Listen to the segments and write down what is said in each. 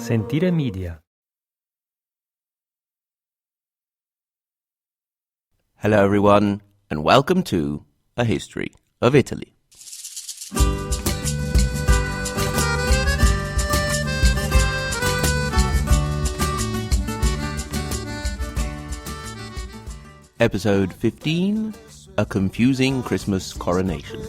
Sentire Media. Hello everyone, and welcome to A History of Italy. Episode 15, A Confusing Christmas Coronation.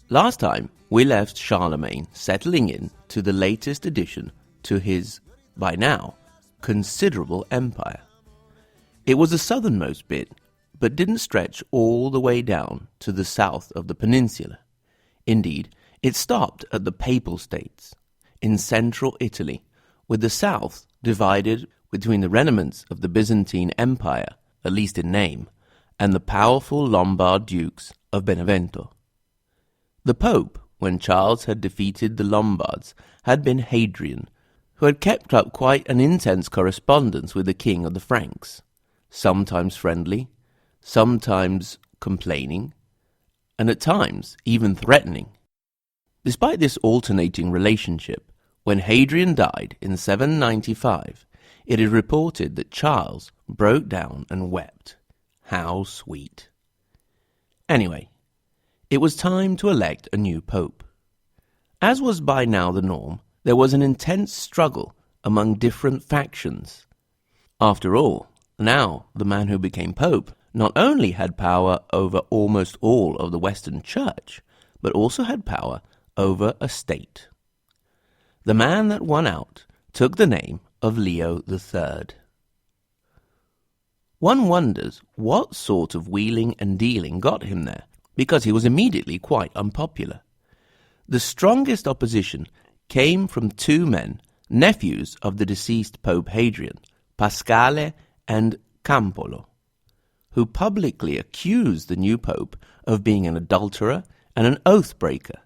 Last time, we left Charlemagne settling in to the latest addition to his, by now, considerable empire. It was the southernmost bit, but didn't stretch all the way down to the south of the peninsula. Indeed, it stopped at the Papal States, in central Italy, with the south divided between the remnants of the Byzantine Empire, at least in name, and the powerful Lombard dukes of Benevento. The Pope, when Charles had defeated the Lombards, had been Hadrian, who had kept up quite an intense correspondence with the king of the Franks, sometimes friendly, sometimes complaining, and at times even threatening. Despite this alternating relationship, when Hadrian died in 795, it is reported that Charles broke down and wept. How sweet. Anyway, it was time to elect a new pope. As was by now the norm, there was an intense struggle among different factions. After all, now the man who became pope not only had power over almost all of the Western Church, but also had power over a state. The man that won out took the name of Leo III. One wonders what sort of wheeling and dealing got him there, because he was immediately quite unpopular. The strongest opposition came from two men, nephews of the deceased Pope Hadrian, Pascale and Campolo, who publicly accused the new pope of being an adulterer and an oath-breaker.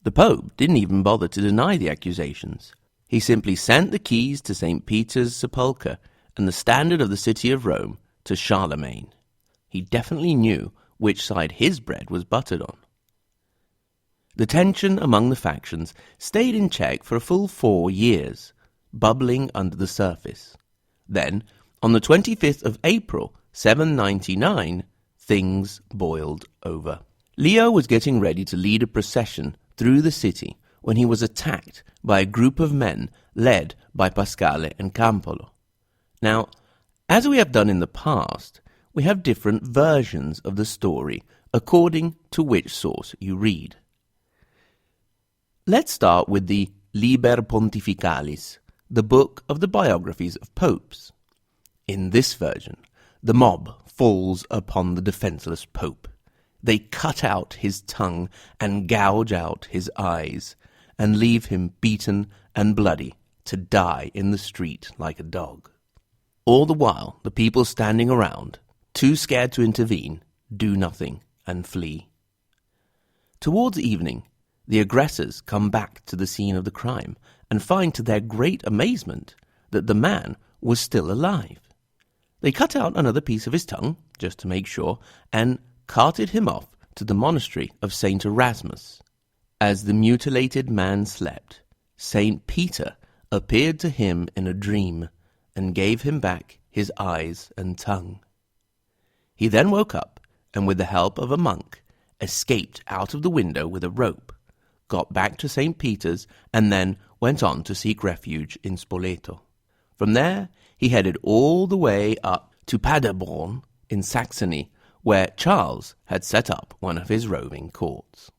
The pope didn't even bother to deny the accusations. He simply sent the keys to St. Peter's Sepulchre and the standard of the city of Rome to Charlemagne. He definitely knew which side his bread was buttered on. The tension among the factions stayed in check for a full 4 years, bubbling under the surface. Then, on the 25th of April, 799, things boiled over. Leo was getting ready to lead a procession through the city when he was attacked by a group of men led by Pascale and Campolo. Now, as we have done in the past, we have different versions of the story according to which source you read. Let's start with the Liber Pontificalis, the book of the biographies of popes. In this version, the mob falls upon the defenseless pope. They cut out his tongue and gouge out his eyes, and leave him beaten and bloody to die in the street like a dog. All the while, the people standing around, too scared to intervene, do nothing, and flee. Towards evening, the aggressors come back to the scene of the crime and find to their great amazement that the man was still alive. They cut out another piece of his tongue, just to make sure, and carted him off to the monastery of St. Erasmus. As the mutilated man slept, St. Peter appeared to him in a dream and gave him back his eyes and tongue. He then woke up and, with the help of a monk, escaped out of the window with a rope, got back to St. Peter's, and then went on to seek refuge in Spoleto. From there, he headed all the way up to Paderborn in Saxony, where Charles had set up one of his roving courts.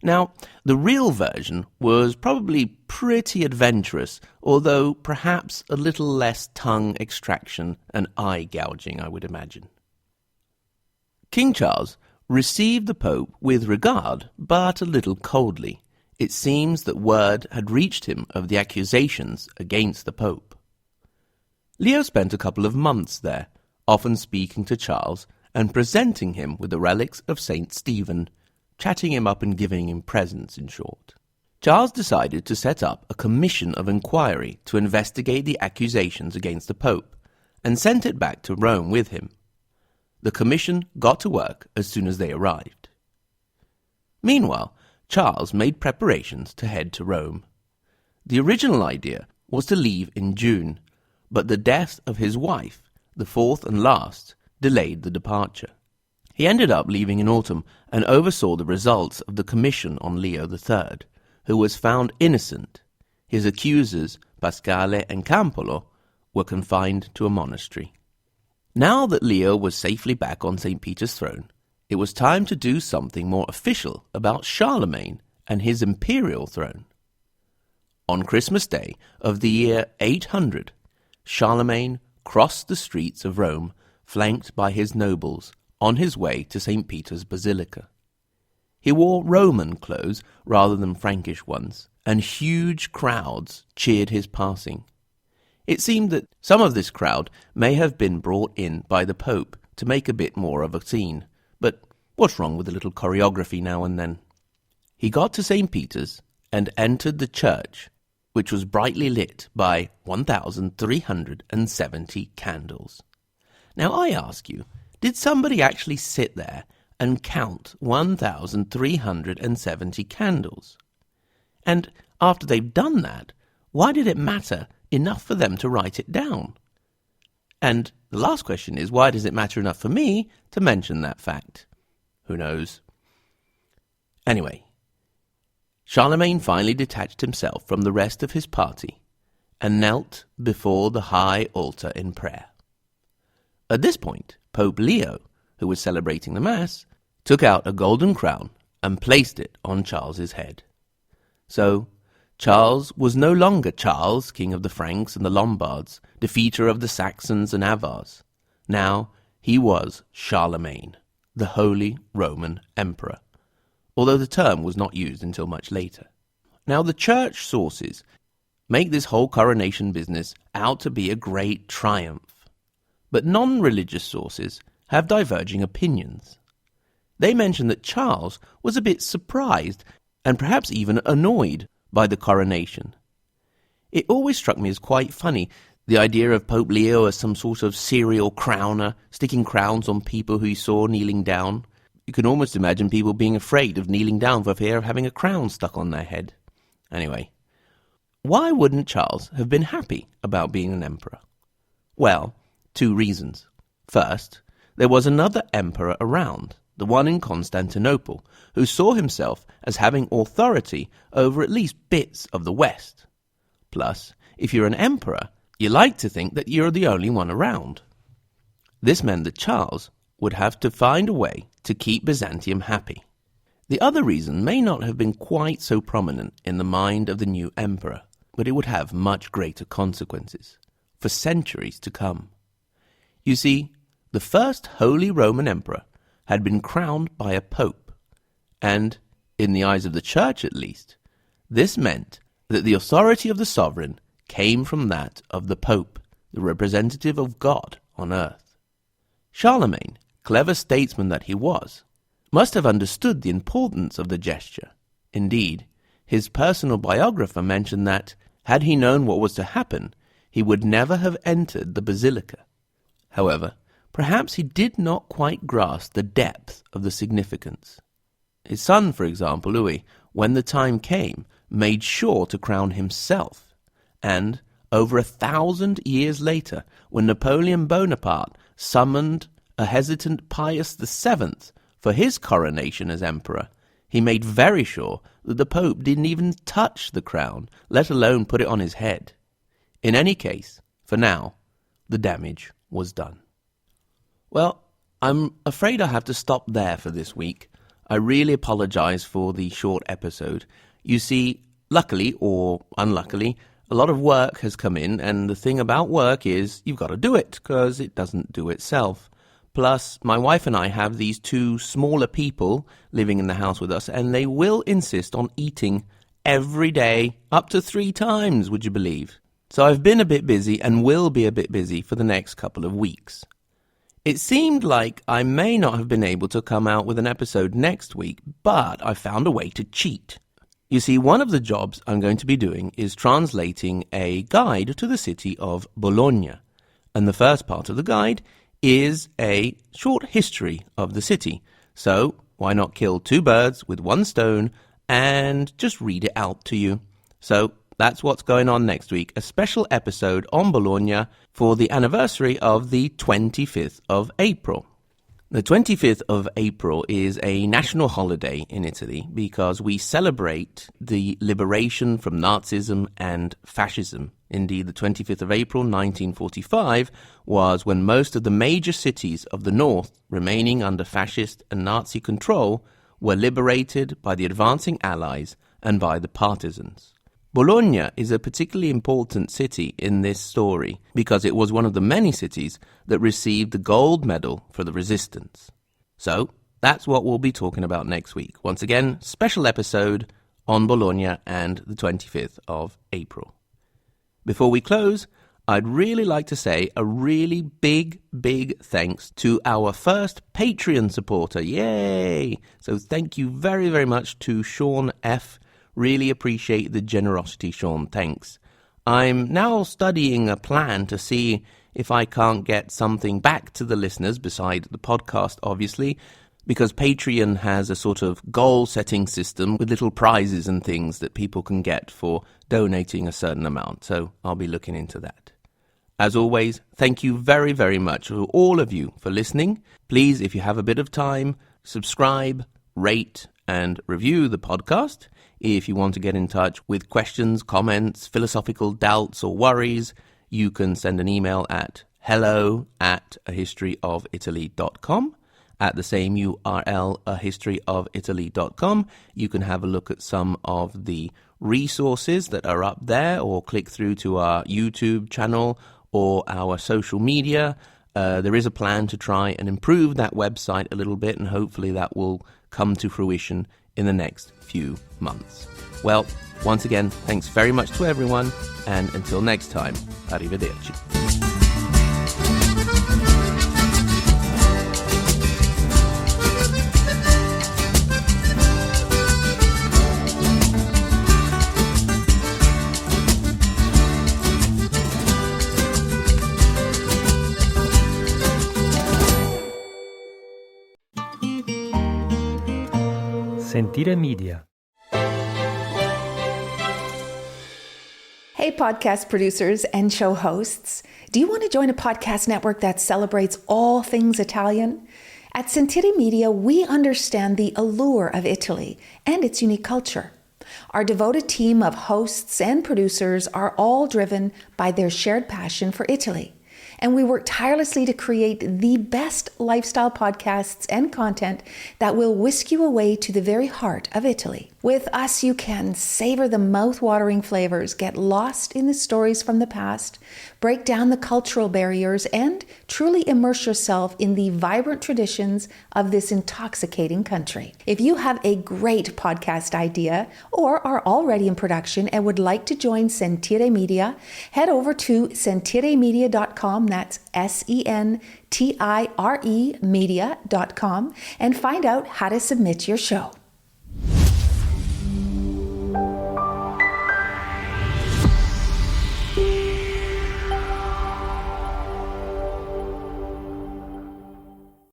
Now, the real version was probably pretty adventurous, although perhaps a little less tongue extraction and eye gouging, I would imagine. King Charles received the Pope with regard, but a little coldly. It seems that word had reached him of the accusations against the Pope. Leo spent a couple of months there, often speaking to Charles and presenting him with the relics of St. Stephen, chatting him up and giving him presents, in short. Charles decided to set up a commission of inquiry to investigate the accusations against the Pope, and sent it back to Rome with him. the commission got to work as soon as they arrived. Meanwhile, Charles made preparations to head to Rome. The original idea was to leave in June, but the death of his wife, the fourth and last, delayed the departure. He ended up leaving in autumn and oversaw the results of the commission on Leo III, who was found innocent. His accusers, Pasquale and Campolo, were confined to a monastery. Now that Leo was safely back on St. Peter's throne, it was time to do something more official about Charlemagne and his imperial throne. On Christmas Day of the year 800, Charlemagne crossed the streets of Rome, flanked by his nobles, on his way to St. Peter's Basilica. He wore Roman clothes rather than Frankish ones, and huge crowds cheered his passing. It seemed that some of this crowd may have been brought in by the Pope to make a bit more of a scene, but what's wrong with a little choreography now and then? He got to St. Peter's and entered the church, which was brightly lit by 1,370 candles. Now I ask you, did somebody actually sit there and count 1,370 candles? And after they've done that, why did it matter enough for them to write it down? And the last question is, why does it matter enough for me to mention that fact? Who knows? Anyway, Charlemagne finally detached himself from the rest of his party and knelt before the high altar in prayer. At this point, Pope Leo, who was celebrating the Mass, took out a golden crown and placed it on Charles's head. So, Charles was no longer Charles, king of the Franks and the Lombards, defeater of the Saxons and Avars. Now he was Charlemagne, the Holy Roman Emperor, although the term was not used until much later. Now the church sources make this whole coronation business out to be a great triumph, but non-religious sources have diverging opinions. They mention that Charles was a bit surprised and perhaps even annoyed by the coronation. It always struck me as quite funny, the idea of Pope Leo as some sort of serial crowner, sticking crowns on people who he saw kneeling down. You can almost imagine people being afraid of kneeling down for fear of having a crown stuck on their head. Anyway, why wouldn't Charles have been happy about being an emperor? Well, 2 reasons. First, there was another emperor around, the one in Constantinople, who saw himself as having authority over at least bits of the West. Plus, if you're an emperor, you like to think that you're the only one around. This meant that Charles would have to find a way to keep Byzantium happy. The other reason may not have been quite so prominent in the mind of the new emperor, but it would have much greater consequences for centuries to come. You see, the first Holy Roman Emperor had been crowned by a pope, and, in the eyes of the church at least, this meant that the authority of the sovereign came from that of the pope, the representative of God on earth. Charlemagne, clever statesman that he was, must have understood the importance of the gesture. Indeed, his personal biographer mentioned that, had he known what was to happen, he would never have entered the basilica. However, perhaps he did not quite grasp the depth of the significance. His son, for example, Louis, when the time came, made sure to crown himself, and, over 1,000 years later, when Napoleon Bonaparte summoned a hesitant Pius VII for his coronation as emperor, he made very sure that the Pope didn't even touch the crown, let alone put it on his head. In any case, for now, the damage was done. Well, I'm afraid I have to stop there for this week. I really apologize for the short episode. You see, luckily or unluckily, a lot of work has come in, and the thing about work is you've got to do it, because it doesn't do itself. Plus, my wife and I have these 2 smaller people living in the house with us, and they will insist on eating every day, up to 3 times, would you believe? So I've been a bit busy and will be a bit busy for the next couple of weeks. It seemed like I may not have been able to come out with an episode next week, but I found a way to cheat. You see, one of the jobs I'm going to be doing is translating a guide to the city of Bologna, and the first part of the guide is a short history of the city. So why not kill two birds with one stone and just read it out to you? So that's what's going on next week, a special episode on Bologna for the anniversary of the 25th of April. The 25th of April is a national holiday in Italy because we celebrate the liberation from Nazism and fascism. Indeed, the 25th of April 1945 was when most of the major cities of the north remaining under fascist and Nazi control were liberated by the advancing Allies and by the partisans. Bologna is a particularly important city in this story because it was one of the many cities that received the gold medal for the resistance. So that's what we'll be talking about next week. Once again, special episode on Bologna and the 25th of April. Before we close, I'd really like to say a really big thanks to our first Patreon supporter. Yay! So thank you very, very much to Sean F. Really appreciate the generosity, Sean. Thanks. I'm now studying a plan to see if I can't get something back to the listeners beside the podcast, obviously, because Patreon has a sort of goal-setting system with little prizes and things that people can get for donating a certain amount. So I'll be looking into that. As always, thank you very, very much to all of you for listening. Please, if you have a bit of time, subscribe, rate, and review the podcast. If you want to get in touch with questions, comments, philosophical doubts or worries, you can send an email at hello@ahistoryofitaly.com. At the same URL, ahistoryofitaly.com, you can have a look at some of the resources that are up there, or click through to our YouTube channel or our social media. There is a plan to try and improve that website a little bit, and hopefully that will come to fruition in the next few months. Well, once again, thanks very much to everyone, and until next time, arrivederci. Sentire Media. Hey, podcast producers and show hosts. Do you want to join a podcast network that celebrates all things Italian? At Sentire Media, we understand the allure of Italy and its unique culture. Our devoted team of hosts and producers are all driven by their shared passion for Italy. And we work tirelessly to create the best lifestyle podcasts and content that will whisk you away to the very heart of Italy. With us, you can savor the mouth-watering flavors, get lost in the stories from the past, break down the cultural barriers, and truly immerse yourself in the vibrant traditions of this intoxicating country. If you have a great podcast idea or are already in production and would like to join Sentire Media, head over to sentiremedia.com, that's SENTIRE media.com, and find out how to submit your show.